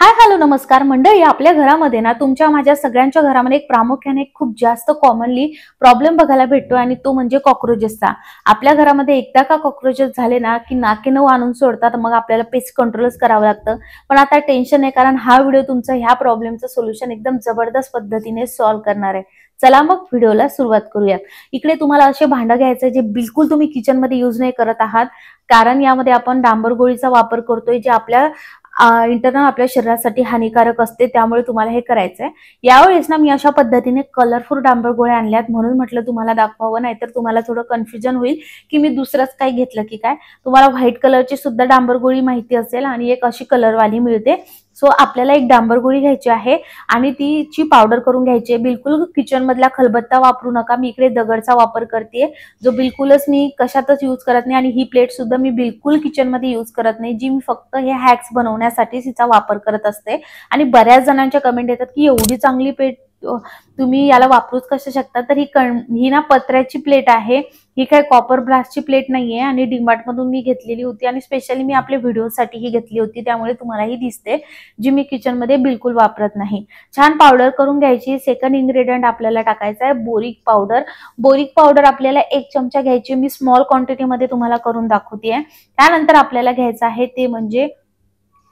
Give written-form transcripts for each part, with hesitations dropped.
Hi hello नमस्कार मंडळी. आपल्या घरामध्ये ना तुमच्या माझ्या सगळ्यांच्या घरामध्ये एक प्रामुख्याने खूप जास्त कॉमनली प्रॉब्लेम बघायला भेटतो आणि तो म्हणजे कॉक्रोचेसचा. आपल्या घरामध्ये एकदा का कॉक्रोचेस झाले ना की नाके नऊ आणून सोडतात, मग आपल्याला पेस्ट कंट्रोलच करावं लागतं. पण आता टेन्शन नाही, कारण हा व्हिडिओ तुमचं ह्या प्रॉब्लेमचं सोल्युशन एकदम जबरदस्त पद्धतीने सॉल्व्ह करणार आहे. चला मग व्हिडिओला सुरुवात करूया. इकडे तुम्हाला असे भांडं घ्यायचे जे बिलकुल तुम्ही किचनमध्ये यूज नाही करत आहात, कारण यामध्ये आपण डांबर गोळीचा वापर करतोय जे आपल्या इंटरनल आपल्या शरीरासाठी हानिकारक असते, त्यामुळे तुम्हाला हे करायचंय. यावेळेस ना मी अशा पद्धतीने कलरफुल डांबर गोळ्या आणल्यात, म्हणून म्हटलं तुम्हाला दाखवावं, नाहीतर तुम्हाला थोडं कन्फ्युजन होईल की मी दुसरंच काही घेतलं की काय. तुम्हाला व्हाईट कलरची सुद्धा डांबर गोळी माहिती असेल आणि एक अशी कलरवाली मिळते. सो आपल्याला एक डांबर गोळी घ्यायची आहे आणि तिची पावडर करून घ्यायची आहे. बिलकुल किचन मधला खलबत्ता वापरू नका. मी इकडे दगडचा वापर करते, जो बिलकुलच मी कशातच यूज करत नाही. आणि ही प्लेट सुद्धा मी बिलकुल किचन मध्ये यूज करत नाही, जी मी फक्त हे हॅक्स बनवण्यासाठी हिचा वापर करत असते. आणि बऱ्याच जणांच्या कमेंट येतात की एवढी चांगली प्लेट तुम्ही याला वापरूच कशा शकता. तर ही ना पत्र्याची प्लेट आहे, ही काय कॉपर ब्रासची प्लेट नाहीये. आणि डीमार्ट मधून मी घेतलेली होती आणि स्पेशली मी आपल्या व्हिडिओसाठी ही घेतली होती, त्यामुळे तुम्हाला ही दिसते, जी मी किचन मध्ये बिलकुल वापरत नाही. छान पावडर करून घ्यायची. सेकंड इन्ग्रेडियंट आपल्याला टाकायचा आहे बोरिक पावडर. बोरिक पावडर आपल्याला 1 चमचा घ्यायची. मी स्मॉल क्वांटिटी मध्ये तुम्हाला करून दाखवते. त्यानंतर आपल्याला घ्यायचं आहे ते म्हणजे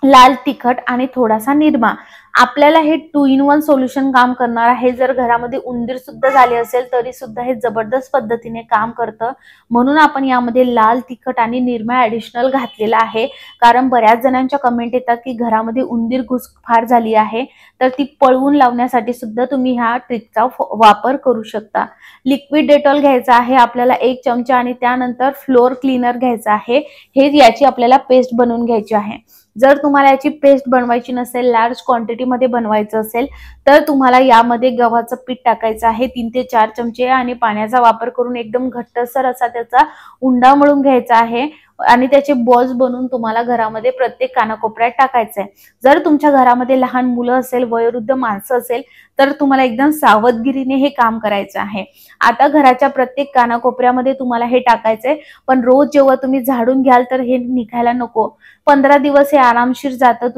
लाल तिखट आणि थोडासा निरमा. आपल्याला हे 2 in 1 सोल्युशन काम करणार आहे. जर घरामध्ये उंदीर सुद्धा झाले असेल तरी सुद्धा हे जबरदस्त पद्धतीने काम करतं, म्हणून आपण यामध्ये लाल तिखट आणि निरमा ऍडिशनल घातलेला आहे. कारण बऱ्याच जणांच्या कमेंट येतात की घरामध्ये उंदीर घुसफार झाली आहे, तर ती पळवून लावण्यासाठी सुद्धा तुम्ही ह्या ट्रिकचा वापर करू शकता. लिक्विड डेटॉल घ्यायचा आहे आपल्याला 1 चमचा आणि त्यानंतर फ्लोर क्लीनर घ्यायचा आहे. हे याची आपल्याला पेस्ट बनवून घ्यायची आहे. जर तुम्हाला याची पेस्ट बनवायची नसेल, लार्ज क्वांटिटी मध्ये बनवायचं असेल, तर तुम्हाला यामध्ये गव्हाचं पीठ टाकायचं आहे 3 ते 4 चमचे आणि पाण्याचा वापर करून एकदम घट्टसर असा त्याचा उंडा मळून घ्यायचा आहे आणि त्याचे बॉल्स बनवून तुम्हाला घरामध्ये प्रत्येक कानाकोपऱ्यात टाकायचं आहे. जर तुमच्या घरामध्ये लहान मुलं असेल, वयोवृद्ध माणसं असेल, तर तुम्हाला एकदम सावधगिरीने हे काम करायचं आहे. आता घराच्या प्रत्येक कानाकोपऱ्यामध्ये तुम्हाला हे टाकायचंय, पण रोज जेव्हा तुम्ही झाडून घ्याल तर हे निघायला नको. 15 दिवस हे आरामशीर जातं.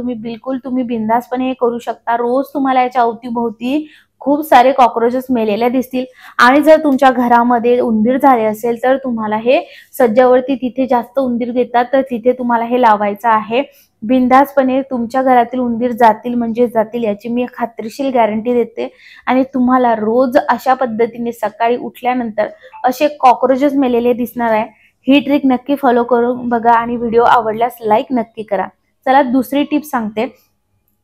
तुम्ही बिंदासपणे हे करू शकता. रोज तुम्हाला याच्या अवतीभोवती खूप सारे कॉक्रोचेस मेलेले दिसतील. आणि जर तुमच्या घरामध्ये उंदीर झाले असेल तर तुम्हाला हे सज्जावरती तिथे जास्त उंदीर देतात, तर तिथे तुम्हाला हे लावायचं आहे. बिंदासपणे तुमच्या घरातील उंदीर जातील म्हणजे जातील, याची मी खात्रीशीर गॅरंटी देते. आणि तुम्हाला रोज अशा पद्धतीने सकाळी उठल्यानंतर असे कॉक्रोचेस मेलेले दिसणार आहे. ही ट्रिक नक्की फॉलो करून बघा आणि व्हिडिओ आवडल्यास लाईक नक्की करा. चला दुसरी टिप सांगते.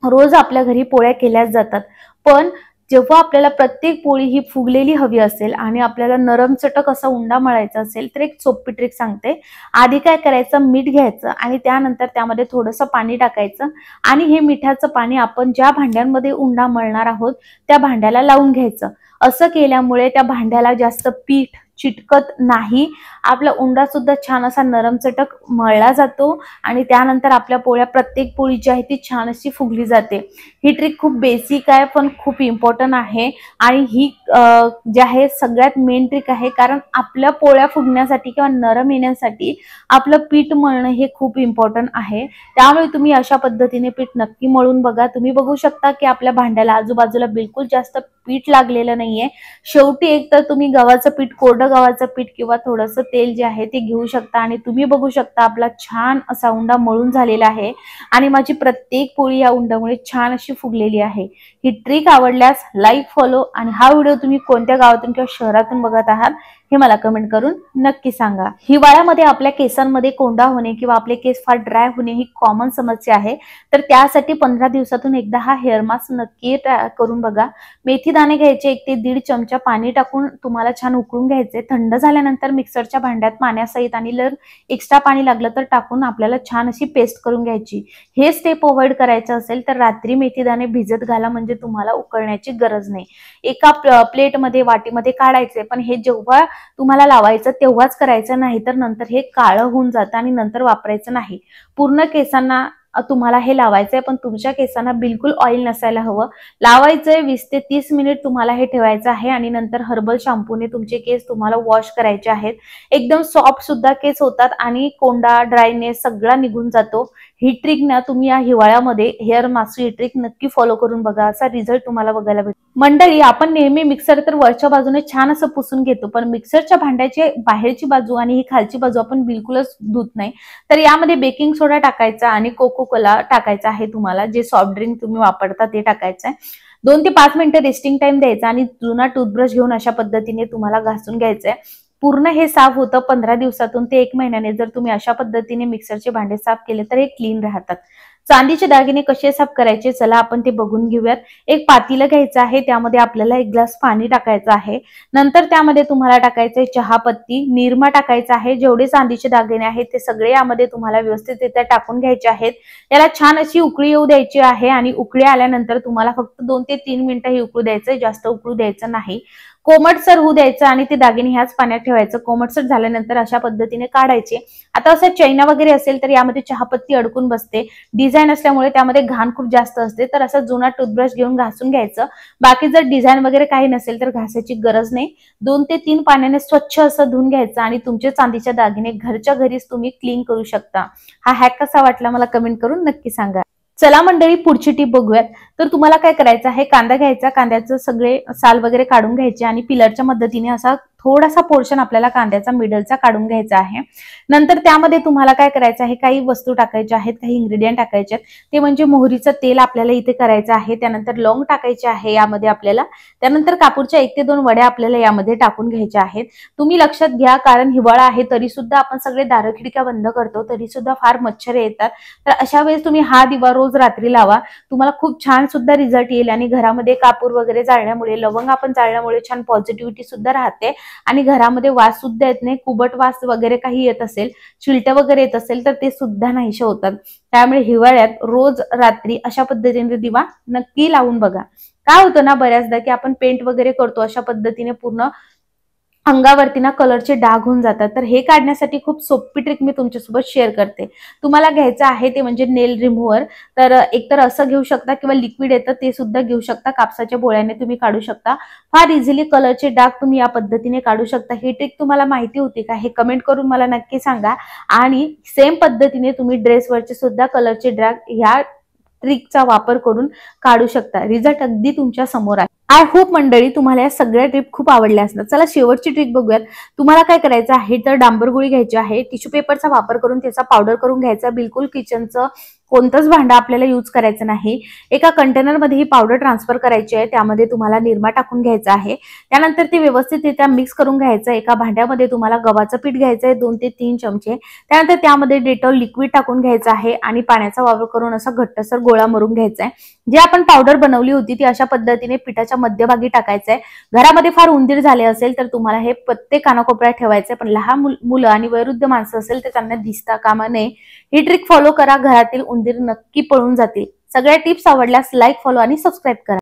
रोज आपल्या घरी पोळ्या केल्याच जातात, पण जेव्हा आपल्याला प्रत्येक पोळी ही फुगलेली हवी असेल आणि आपल्याला नरम चटक असा उंडा मळायचा असेल, तर एक सोपी ट्रिक सांगते. आधी काय करायचं, मीठ घ्यायचं आणि त्यानंतर त्यामध्ये थोडंसं पाणी टाकायचं आणि हे मिठाचं पाणी आपण ज्या भांड्यांमध्ये उंडा मळणार आहोत त्या भांड्याला लावून घ्यायचं. असं केल्यामुळे त्या भांड्याला जास्त पीठ चिटकत नाही. आपला उंडा सुद्धा छान असा नरम चटक मळला जातो आणि त्यानंतर आपल्या पोळ्या प्रत्येक पोळी जी आहे ती छान अशी फुगली जाते. ही ट्रिक खूप बेसिक आहे पण खूप इम्पॉर्टंट आहे आणि ही जी आहे सगळ्यात मेन ट्रिक आहे, कारण आपल्या पोळ्या फुगण्यासाठी किंवा नरम येण्यासाठी आपलं पीठ मळणं हे खूप इम्पॉर्टंट आहे. त्यामुळे तुम्ही अशा पद्धतीने पीठ नक्की मळून बघा. तुम्ही बघू शकता की आपल्या भांड्याला आजूबाजूला बिलकुल जास्त पीठ लागलेलं नाहीये. शेवटी एक तर तुम्ही गव्हाचं पीठ, कोरडं गव्हाचं पीठ किंवा थोडंसं तेल जे आहे ते घेऊ शकता आणि तुम्ही बघू शकता आपला छान असा उंडा मळून झालेला आहे आणि माझी प्रत्येक पोळी या उंडामुळे छान अशी फुगलेली आहे. ही ट्रिक आवडल्यास लाईक, फॉलो आणि हा व्हिडिओ तुम्ही कोणत्या गावातून किंवा शहरातून बघत आहात हे मला कमेंट करून नक्की सांगा. हिवाळ्यामध्ये आपल्या केसांमध्ये कोंडा होणे किंवा आपले केस फार ड्राय होणे ही कॉमन समस्या आहे, तर त्यासाठी 15 दिवसातून एकदा हा हेअर मास्क नक्की करून बघा. मेथी दाणे घ्यायचे 1 ते 1.5 चमचा पाणी टाकून तुम्हाला छान उकळून घ्यायचे. थंड झाल्यानंतर मिक्सरच्या भांड्यात पाण्यासहित आणि जर एक्स्ट्रा पाणी लागलं तर टाकून आपल्याला छान अशी पेस्ट करून घ्यायची. हे स्टेप अवॉइड करायचं असेल तर रात्री मेथी दाणे भिजत घाला, म्हणजे तुम्हाला उकळण्याची गरज नाही. एका प्लेटमध्ये वाटीमध्ये काढायचे, पण हे जेव्हा तुम्हाला लावायचं तेव्हाच करायचं, नाही तर नंतर हे काळं होऊन जातं आणि नंतर वापरायचं नाही. पूर्ण केसांना तुम्हाला हे लावायचंय, पण तुमच्या केसांना बिलकुल ऑइल नसायला हवं. लावायचंय 20 ते 30 मिनिट तुम्हाला हे ठेवायचं आहे आणि नंतर हर्बल शॅम्पूने तुमचे केस तुम्हाला वॉश करायचे आहेत. एकदम सॉफ्ट सुद्धा केस होतात आणि कोंडा, ड्रायनेस सगळा निघून जातो. ही ट्रिक ना तुम्ही या हिवाळ्यामध्ये हेअर मास्क ही ट्रिक नक्की फॉलो करून बघा, असा रिझल्ट तुम्हाला बघायला भेटेल. मंडळी, आपण नेहमी मिक्सर तर वरच्या बाजूने छान असं पुसून घेतो, पण मिक्सरच्या भांड्याची बाहेरची बाजू आणि ही खालची बाजू आपण बिलकुलच धुत नाही. तर यामध्ये बेकिंग सोडा टाकायचा आणि कोको कोला टाकायचा आहे. तुम्हाला जे सॉफ्ट ड्रिंक तुम्ही वापरता ते टाकायचं आहे. 2 ते 5 मिनिटं रेस्टिंग टाइम द्यायचा आणि जुना टूथब्रश घेऊन अशा पद्धतीने तुम्हाला घासून घ्यायचंय. पूर्ण हे साफ होतं 15 दिवसातून ते 1 महिन्याने. जर तुम्ही अशा पद्धतीने मिक्सरचे भांडे साफ केले तर हे क्लीन राहतात. चांदीचे दागिने कसे साफ करायचे चला आपण ते बघून घेऊयात. एक पातेलं घ्यायचं आहे, त्यामध्ये आपल्याला 1 ग्लास पाणी टाकायचं आहे. नंतर त्यामध्ये तुम्हाला टाकायचंय चहापत्ती, निरमा टाकायचा आहे. जेवढे चांदीचे दागिने आहेत ते सगळे यामध्ये तुम्हाला व्यवस्थितरित्या टाकून घ्यायचे आहेत. याला छान अशी उकळी येऊ द्यायची आहे आणि उकळी आल्यानंतर तुम्हाला फक्त 2 ते 3 मिनिटं हे उकळू द्यायचं, जास्त उकळू द्यायचं नाही. कोमटसर होऊ द्यायचं आणि ते दागिने ह्याच पाण्यात ठेवायचं. कोमटसर झाल्यानंतर अशा पद्धतीने काढायचे. आता असं चैना वगैरे असेल तर यामध्ये चहापत्ती अडकून बसते. डिझाईन असल्यामुळे त्यामध्ये घाण खूप जास्त असते, तर असा जुना टूथब्रश घेऊन घासून घ्यायचं. बाकी जर डिझाईन वगैरे काही नसेल तर घासायची गरज नाही. 2 ते 3 पाण्याने स्वच्छ असं धुवून घ्यायचं आणि तुमचे चांदीचे दागिने घरच्या घरीच तुम्ही क्लीन करू शकता. हा हॅक कसा वाटला मला कमेंट करून नक्की सांगा. चला मंडळी, पुढची टिप बघूयात. तर तुम्हाला काय करायचं आहे, कांदा घ्यायचा, कांद्याचं सगळे साल वगैरे काढून घ्यायचे आणि पिलरच्या मदतीने असा थोडासा पोर्शन आपल्याला कांद्याचा मिडलचा काढून घ्यायचा आहे. नंतर त्यामध्ये तुम्हाला काय करायचं आहे, काही वस्तू टाकायच्या आहेत, काही इन्ग्रेडियंट टाकायचे आहेत. ते म्हणजे मोहरीचं तेल आपल्याला इथे करायचं आहे. त्यानंतर लवंग टाकायचे आहे यामध्ये आपल्याला. त्यानंतर कापूरच्या 1 ते 2 वड्या आपल्याला यामध्ये टाकून घ्यायच्या आहेत. तुम्ही लक्षात घ्या, कारण हिवाळा आहे तरी सुद्धा आपण सगळे दारं खिडक्या बंद करतो, तरी सुद्धा फार मच्छर येतात. तर अशा वेळेस तुम्ही हा दिवा रोज रात्री लावा. तुम्हाला खूप छान सुद्धा रिझल्ट येईल आणि घरामध्ये कापूर वगैरे जाळण्यामुळे, लवंग आपण जाळण्यामुळे छान पॉझिटिव्हिटी सुद्धा राहते आणि घरामध्ये वास सुद्धा येत नाही. कुबट वास वगैरे काही येत असेल, चिलटे वगैरे येत असेल तर ते सुद्धा नाहीसे होतात. त्यामुळे हिवाळ्यात रोज रात्री अशा पद्धतीने दिवा नक्की लावून बघा. काय होतं ना बऱ्याचदा की आपण पेंट वगैरे करतो, अशा पद्धतीने पूर्ण अंगावरती ना कलरचे डाग होऊन जातात. तर हे काढण्यासाठी खूप सोपी ट्रिक मी तुमच्यासोबत शेअर करते. तुम्हाला घ्यायचं आहे ते म्हणजे नेल रिमूव्हर. तर एकतर असं घेऊ शकता किंवा लिक्विड येतं ते सुद्धा घेऊ शकता. कापसाच्या बोळ्याने तुम्ही काढू शकता. फार इझिली कलरचे डाग तुम्ही या पद्धतीने काढू शकता. ही ट्रिक तुम्हाला माहिती होती का हे कमेंट करून मला नक्की सांगा. आणि सेम पद्धतीने तुम्ही ड्रेसवरचे सुद्धा कलरचे डाग ह्या ट्रिकचा वापर करून काढू शकता. रिझल्ट अगदी तुमच्या समोर आहे. आय होप मंडळी तुम्हाला या सगळ्या ट्रिप खूप आवडल्या असणार. चला शेवटची ट्रिक बघूयात. तुम्हाला काय करायचं आहे, तर डांबर गोळी घ्यायची आहे. टिश्यू पेपरचा वापर करून त्याचा पावडर करून घ्यायचा. बिलकुल किचनचं कोणतंच भांडं आपल्याला यूज करायचं नाही. एका कंटेनरमध्ये ही पावडर ट्रान्सफर करायची आहे. त्यामध्ये तुम्हाला निरमा टाकून घ्यायचा आहे. त्यानंतर ती व्यवस्थितरित्या मिक्स करून घ्यायचं. एका भांड्यामध्ये तुम्हाला गव्हाचं पीठ घ्यायचं आहे 2 ते 3 चमचे. त्यानंतर त्यामध्ये डेटॉल लिक्विड टाकून घ्यायचं आहे आणि पाण्याचा वापर करून असा घट्टसर गोळा मरून घ्यायचा आहे. जी आपण पावडर बनवली होती ती अशा पद्धतीने पिठाच्या मध्यभागी टाकायचं आहे. घरामध्ये फार उंदीर झाले असेल तर तुम्हाला हे प्रत्येक कानाकोपऱ्यात ठेवायचं आहे, पण लहान मुलं आणि वयोवृद्ध माणसं असेल तर त्यांना दिसता कामा नये. ही ट्रिक फॉलो करा, घरातील उंदीर नक्की पळून जातील. सगळ्या टिप्स आवडल्यास लाईक, फॉलो आणि सबस्क्राईब करा.